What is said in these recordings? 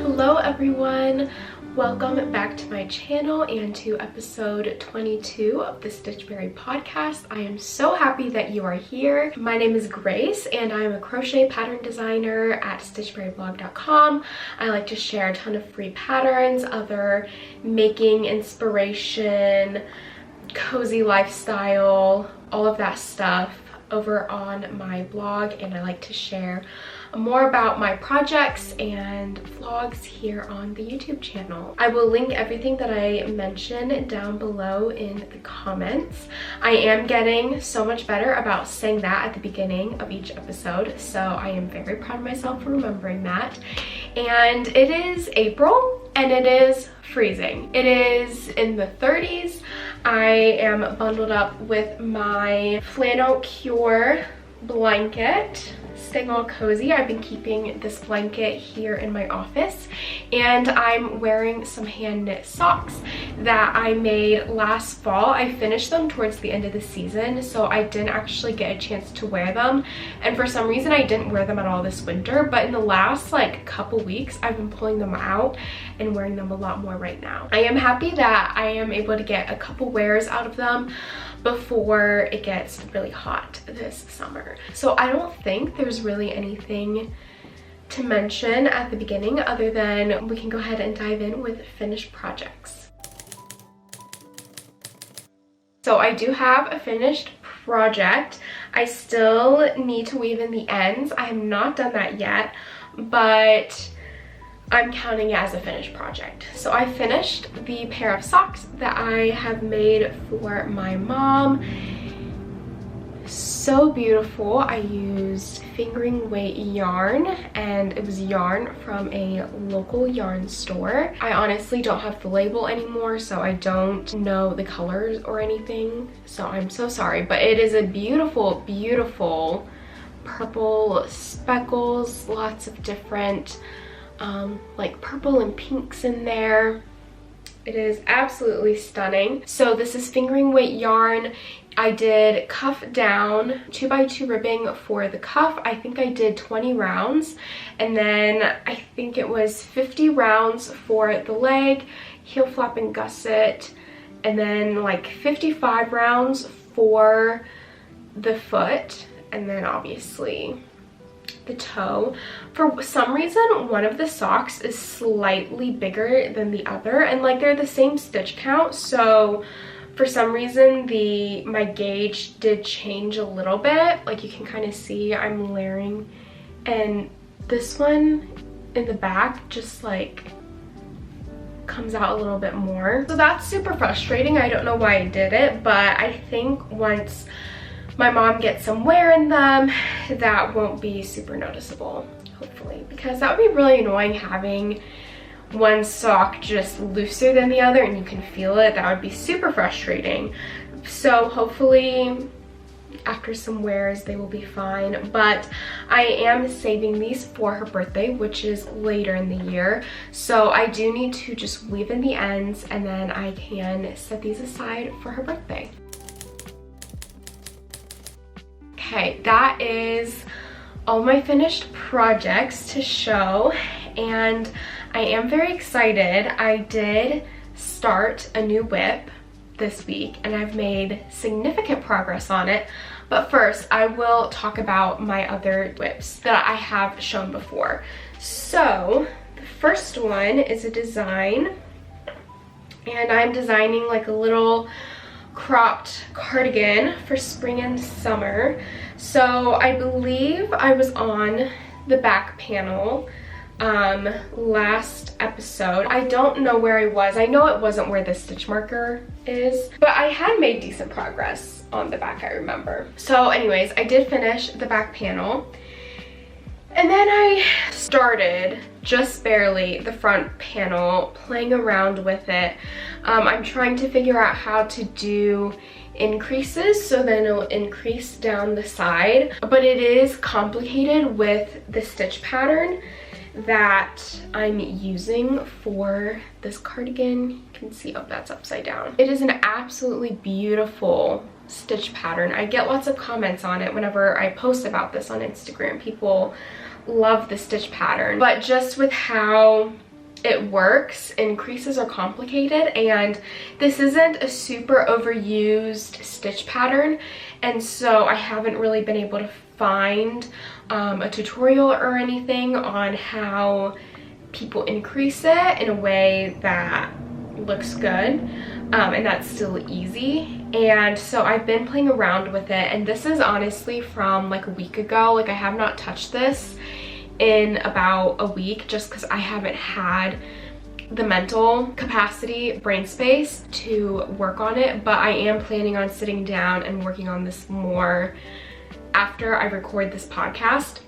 Hello everyone, welcome back to my channel and to episode 22 of the Stitchberry podcast. I am so happy that you are here. My name is Grace and I'm a crochet pattern designer at stitchberryblog.com. I like to share a ton of free patterns, other making inspiration, cozy lifestyle, all of that stuff over on my blog, and I like to share more about my projects and vlogs here on the YouTube channel. I will link everything that I mention down below in the comments. I am getting so much better about saying that at the beginning of each episode, so I am very proud of myself for remembering that. And it is April and it is freezing. It is in the 30s. I am bundled up with my flannel cure blanket, staying all cozy. I've been keeping this blanket here in my office, and I'm wearing some hand knit socks that I made last fall. I finished them towards the end of the season, so I didn't actually get a chance to wear them, and for some reason I didn't wear them at all this winter, but in the last like couple weeks I've been pulling them out and wearing them a lot more right now. I am happy that I am able to get a couple wears out of them before it gets really hot this summer. So I don't think there's really anything to mention at the beginning other than we can go ahead and dive in with finished projects. So I do have a finished project. I still need to weave in the ends. I have not done that yet, but I'm counting it as a finished project. So I finished the pair of socks that I have made for my mom. So beautiful. I used fingering weight yarn, and it was yarn from a local yarn store. I honestly don't have the label anymore, so I don't know the colors or anything, so I'm so sorry, but it is a beautiful, beautiful purple speckles, lots of different like purple and pinks in there. It is absolutely stunning. So this is fingering weight yarn. I did cuff down 2x2 ribbing for the cuff. I think I did 20 rounds, and then I think it was 50 rounds for the leg, heel flap and gusset, and then like 55 rounds for the foot, and then obviously the toe. For some reason, one of the socks is slightly bigger than the other, and like they're the same stitch count, so for some reason my gauge did change a little bit. Like you can kind of see I'm layering, and this one in the back just like comes out a little bit more, so that's super frustrating. I don't know why I did it, but I think once my mom gets some wear in them, that won't be super noticeable, hopefully, because that would be really annoying having one sock just looser than the other and you can feel it. That would be super frustrating. So hopefully after some wears they will be fine, but I am saving these for her birthday, which is later in the year, so I do need to just weave in the ends and then I can set these aside for her birthday. Okay, that is all my finished projects to show, and I am very excited. I did start a new whip this week and I've made significant progress on it, but first I will talk about my other whips that I have shown before. So the first one is a design, and I'm designing like a little cropped cardigan for spring and summer. So I believe I was on the back panel last episode. I don't know where I was. I know it wasn't where the stitch marker is, but I had made decent progress on the back, I remember. So anyways, I did finish the back panel, and then I started just barely the front panel, playing around with it. I'm trying to figure out how to do increases so then it'll increase down the side, but it is complicated with the stitch pattern that I'm using for this cardigan. You can see, oh, that's upside down. It is an absolutely beautiful stitch pattern. I get lots of comments on it whenever I post about this on Instagram. People love the stitch pattern, but just with how it works, increases are complicated, and this isn't a super overused stitch pattern, and so I haven't really been able to find a tutorial or anything on how people increase it in a way that looks good, and that's still easy. And so I've been playing around with it, and this is honestly from like a week ago. Like, I have not touched this in about a week just because I haven't had the mental capacity, brain space to work on it, but I am planning on sitting down and working on this more after I record this podcast.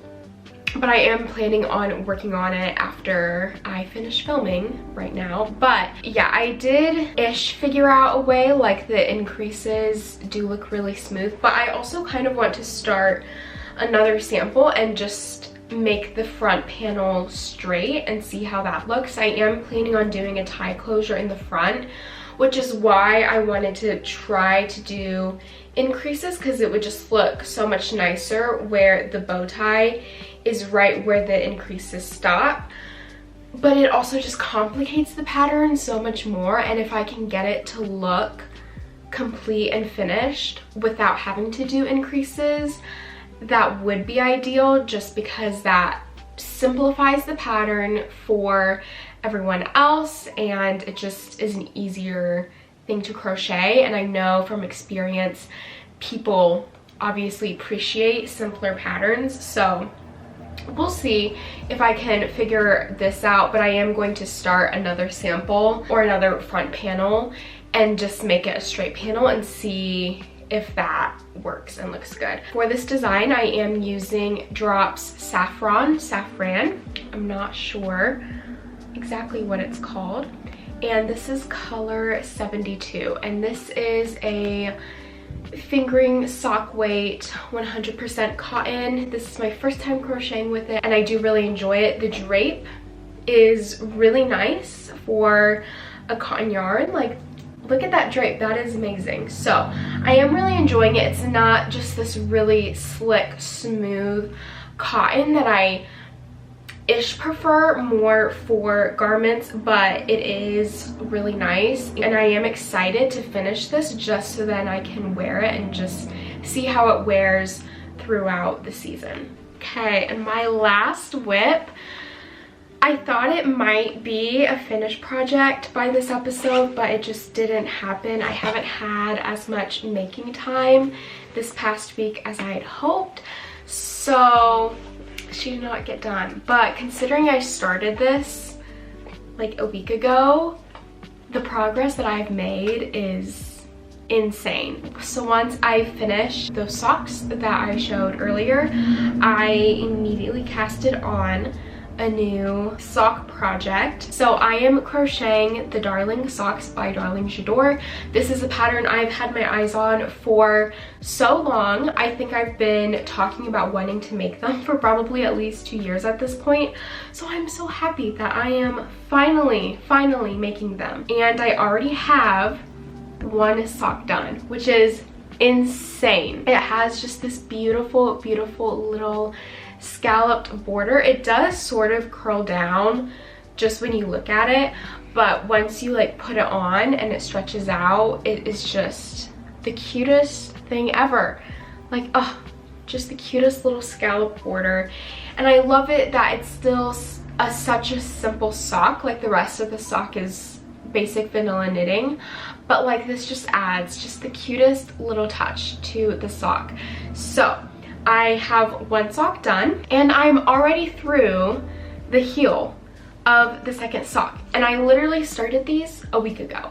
But I am planning on working on it after I finish filming right now. But yeah, I did-ish figure out a way, like the increases do look really smooth, but I also kind of want to start another sample and just make the front panel straight and see how that looks. I am planning on doing a tie closure in the front, which is why I wanted to try to do increases, because it would just look so much nicer where the bow tie is right where the increases stop. But it also just complicates the pattern so much more, and if I can get it to look complete and finished without having to do increases, that would be ideal, just because that simplifies the pattern for everyone else and it just is an easier thing to crochet. And I know from experience people obviously appreciate simpler patterns, so we'll see if I can figure this out. But I am going to start another sample or another front panel and just make it a straight panel and see if that works and looks good. For this design, I am using Drops Saffron. I'm not sure exactly what it's called. And this is color 72. And this is a fingering sock weight, 100% cotton. This is my first time crocheting with it, and I do really enjoy it. The drape is really nice for a cotton yarn. Like, look at that drape, that is amazing. So I am really enjoying it. It's not just this really slick, smooth cotton that I prefer more for garments, but it is really nice, and I am excited to finish this just so then I can wear it and just see how it wears throughout the season. Okay, and my last whip, I thought it might be a finished project by this episode, but it just didn't happen. I haven't had as much making time this past week as I had hoped, so she did not get done. But considering I started this like a week ago, the progress that I've made is insane. So once I finished those socks that I showed earlier, I immediately casted on a new sock project. So I am crocheting the Darling Socks by Darling J'adore. This is a pattern I've had my eyes on for so long. I think I've been talking about wanting to make them for probably at least 2 years at this point. So I'm so happy that I am finally making them. And I already have one sock done, which is insane. It has just this beautiful little scalloped border. It does sort of curl down just when you look at it, but once you like put it on and it stretches out, it is just the cutest thing ever. Like, oh, just the cutest little scalloped border. And I love it that it's still such a simple sock. Like, the rest of the sock is basic vanilla knitting, but like this just adds just the cutest little touch to the sock. So I have one sock done, and I'm already through the heel of the second sock, and I literally started these a week ago,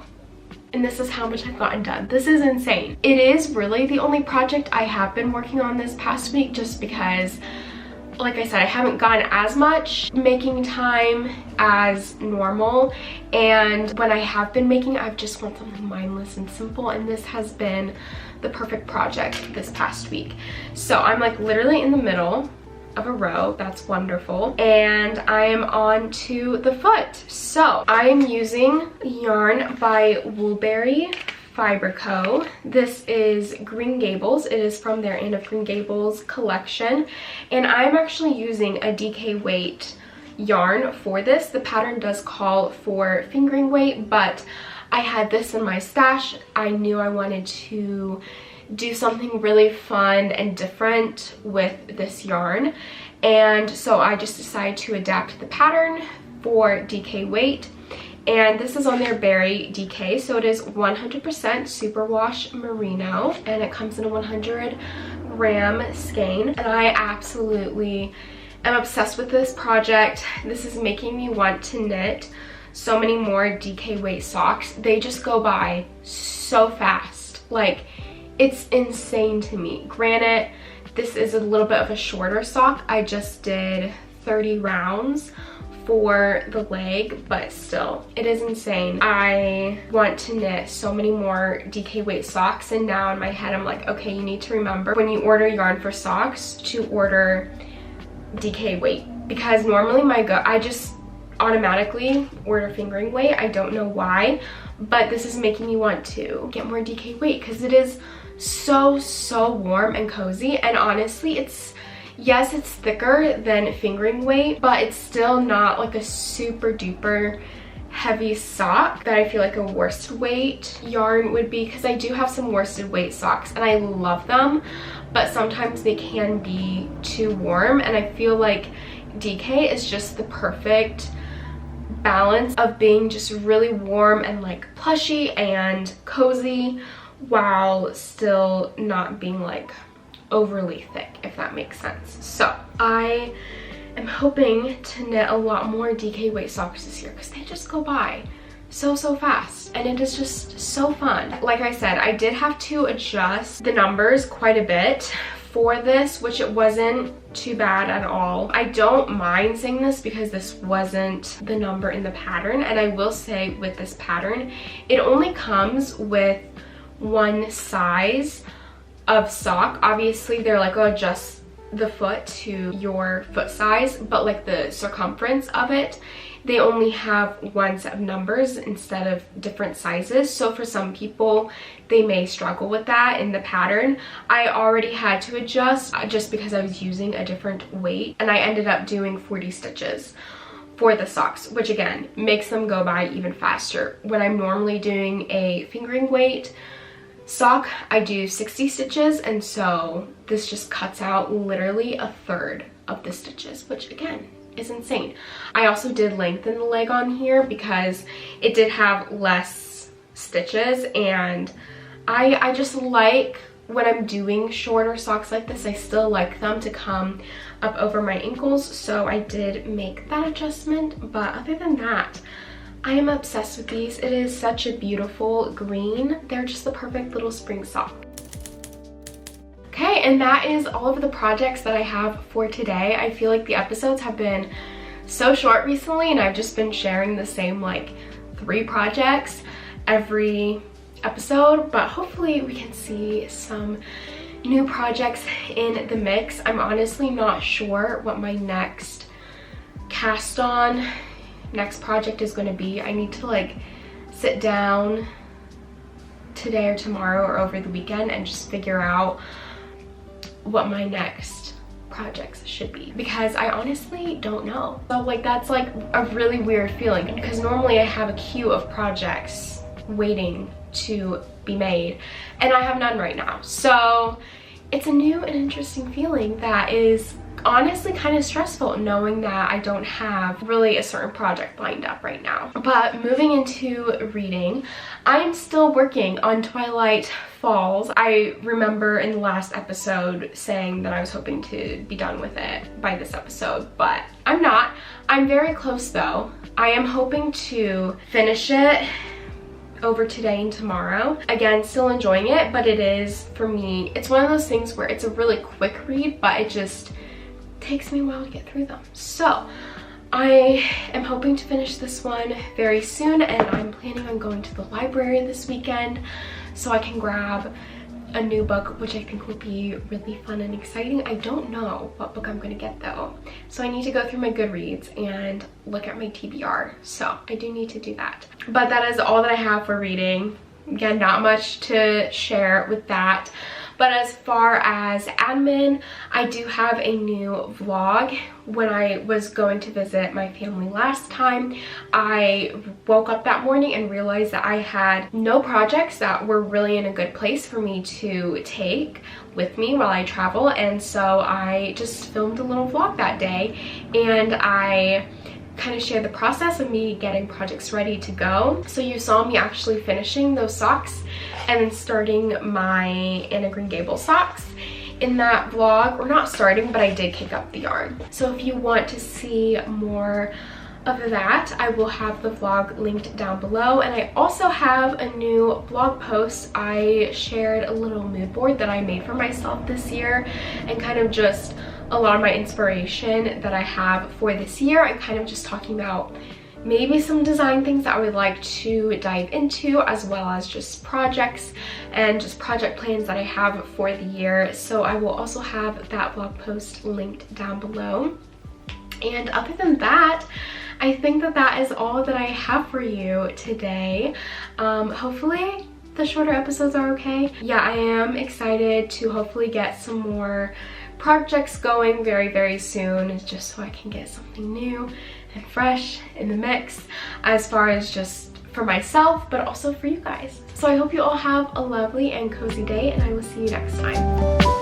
and this is how much I've gotten done. This is insane. It is really the only project I have been working on this past week, just because, like I said, I haven't gotten as much making time as normal, and when I have been making, I've just want something mindless and simple, and this has been the perfect project this past week. So I'm like literally in the middle of a row. That's wonderful. And I am on to the foot. So I am using yarn by Woolberry Fiber Co. This is Green Gables. It is from their Anne of Green Gables collection. And I'm actually using a DK weight yarn for this. The pattern does call for fingering weight, but I had this in my stash. I knew I wanted to do something really fun and different with this yarn, and so I just decided to adapt the pattern for DK weight. And this is on their Berry DK, so it is 100% superwash merino, and it comes in a 100 gram skein. And I absolutely am obsessed with this project. This is making me want to knit so many more DK weight socks. They just go by so fast. Like, it's insane to me. Granted, this is a little bit of a shorter sock. I just did 30 rounds for the leg, but still, it is insane. I want to knit so many more DK weight socks, and now in my head I'm like, okay, you need to remember when you order yarn for socks to order DK weight, because normally I just automatically order fingering weight. I don't know why, but this is making me want to get more DK weight because it is so warm and cozy. And honestly, yes, it's thicker than fingering weight, but it's still not like a super duper heavy sock that I feel like a worsted weight yarn would be, because I do have some worsted weight socks and I love them, but sometimes they can be too warm, and I feel like DK is just the perfect balance of being just really warm and like plushy and cozy while still not being like overly thick, if that makes sense. So I am hoping to knit a lot more DK weight socks this year because they just go by so fast, and it is just so fun. Like I said, I did have to adjust the numbers quite a bit for this, which it wasn't too bad at all. I don't mind saying this because this wasn't the number in the pattern, and I will say with this pattern, it only comes with one size of sock. Obviously, they're like, oh, adjust the foot to your foot size, but like the circumference of it, they only have one set of numbers instead of different sizes. So for some people, they may struggle with that in the pattern. I already had to adjust just because I was using a different weight, and I ended up doing 40 stitches for the socks, which again makes them go by even faster. When I'm normally doing a fingering weight sock, I do 60 stitches, and so this just cuts out literally a third of the stitches, which again is insane. I also did lengthen the leg on here because it did have less stitches, and I just like when I'm doing shorter socks like this, I still like them to come up over my ankles, so I did make that adjustment. But other than that, I am obsessed with these. It is such a beautiful green. They're just the perfect little spring sock. Okay, and that is all of the projects that I have for today. I feel like the episodes have been so short recently, and I've just been sharing the same like 3 projects every episode, but hopefully we can see some new projects in the mix. I'm honestly not sure what my next next project is going to be. I need to like sit down today or tomorrow or over the weekend and just figure out what my next projects should be, because I honestly don't know. So like that's like a really weird feeling, because normally I have a queue of projects waiting to be made and I have none right now. So it's a new and interesting feeling that is honestly kind of stressful, knowing that I don't have really a certain project lined up right now. But moving into reading, I am still working on Twilight Falls. I remember in the last episode saying that I was hoping to be done with it by this episode, but I'm not. I'm very close though. I am hoping to finish it over today and tomorrow. Again, still enjoying it, but it is, for me, it's one of those things where it's a really quick read, but it just takes me a while to get through them. So I am hoping to finish this one very soon, and I'm planning on going to the library this weekend so I can grab a new book, which I think will be really fun and exciting. I don't know what book I'm going to get though, so I need to go through my Goodreads and look at my TBR, so I do need to do that. But that is all that I have for reading. again, not much to share with that. But as far as admin, I do have a new vlog. When I was going to visit my family last time, I woke up that morning and realized that I had no projects that were really in a good place for me to take with me while I travel. And so I just filmed a little vlog that day, and I kind of share the process of me getting projects ready to go. So you saw me actually finishing those socks and then starting my Anna Green Gables socks in that vlog. Or not starting, but I did kick up the yarn. So if you want to see more of that, I will have the vlog linked down below. And I also have a new blog post. I shared a little mood board that I made for myself this year, and kind of just a lot of my inspiration that I have for this year, and kind of just talking about maybe some design things that I would like to dive into, as well as just projects and just project plans that I have for the year. So I will also have that blog post linked down below. And other than that, I think that that is all that I have for you today. Hopefully the shorter episodes are okay. Yeah, I am excited to hopefully get some more projects going very soon, just so I can get something new and fresh in the mix, as far as just for myself, but also for you guys. So I hope you all have a lovely and cozy day, and I will see you next time.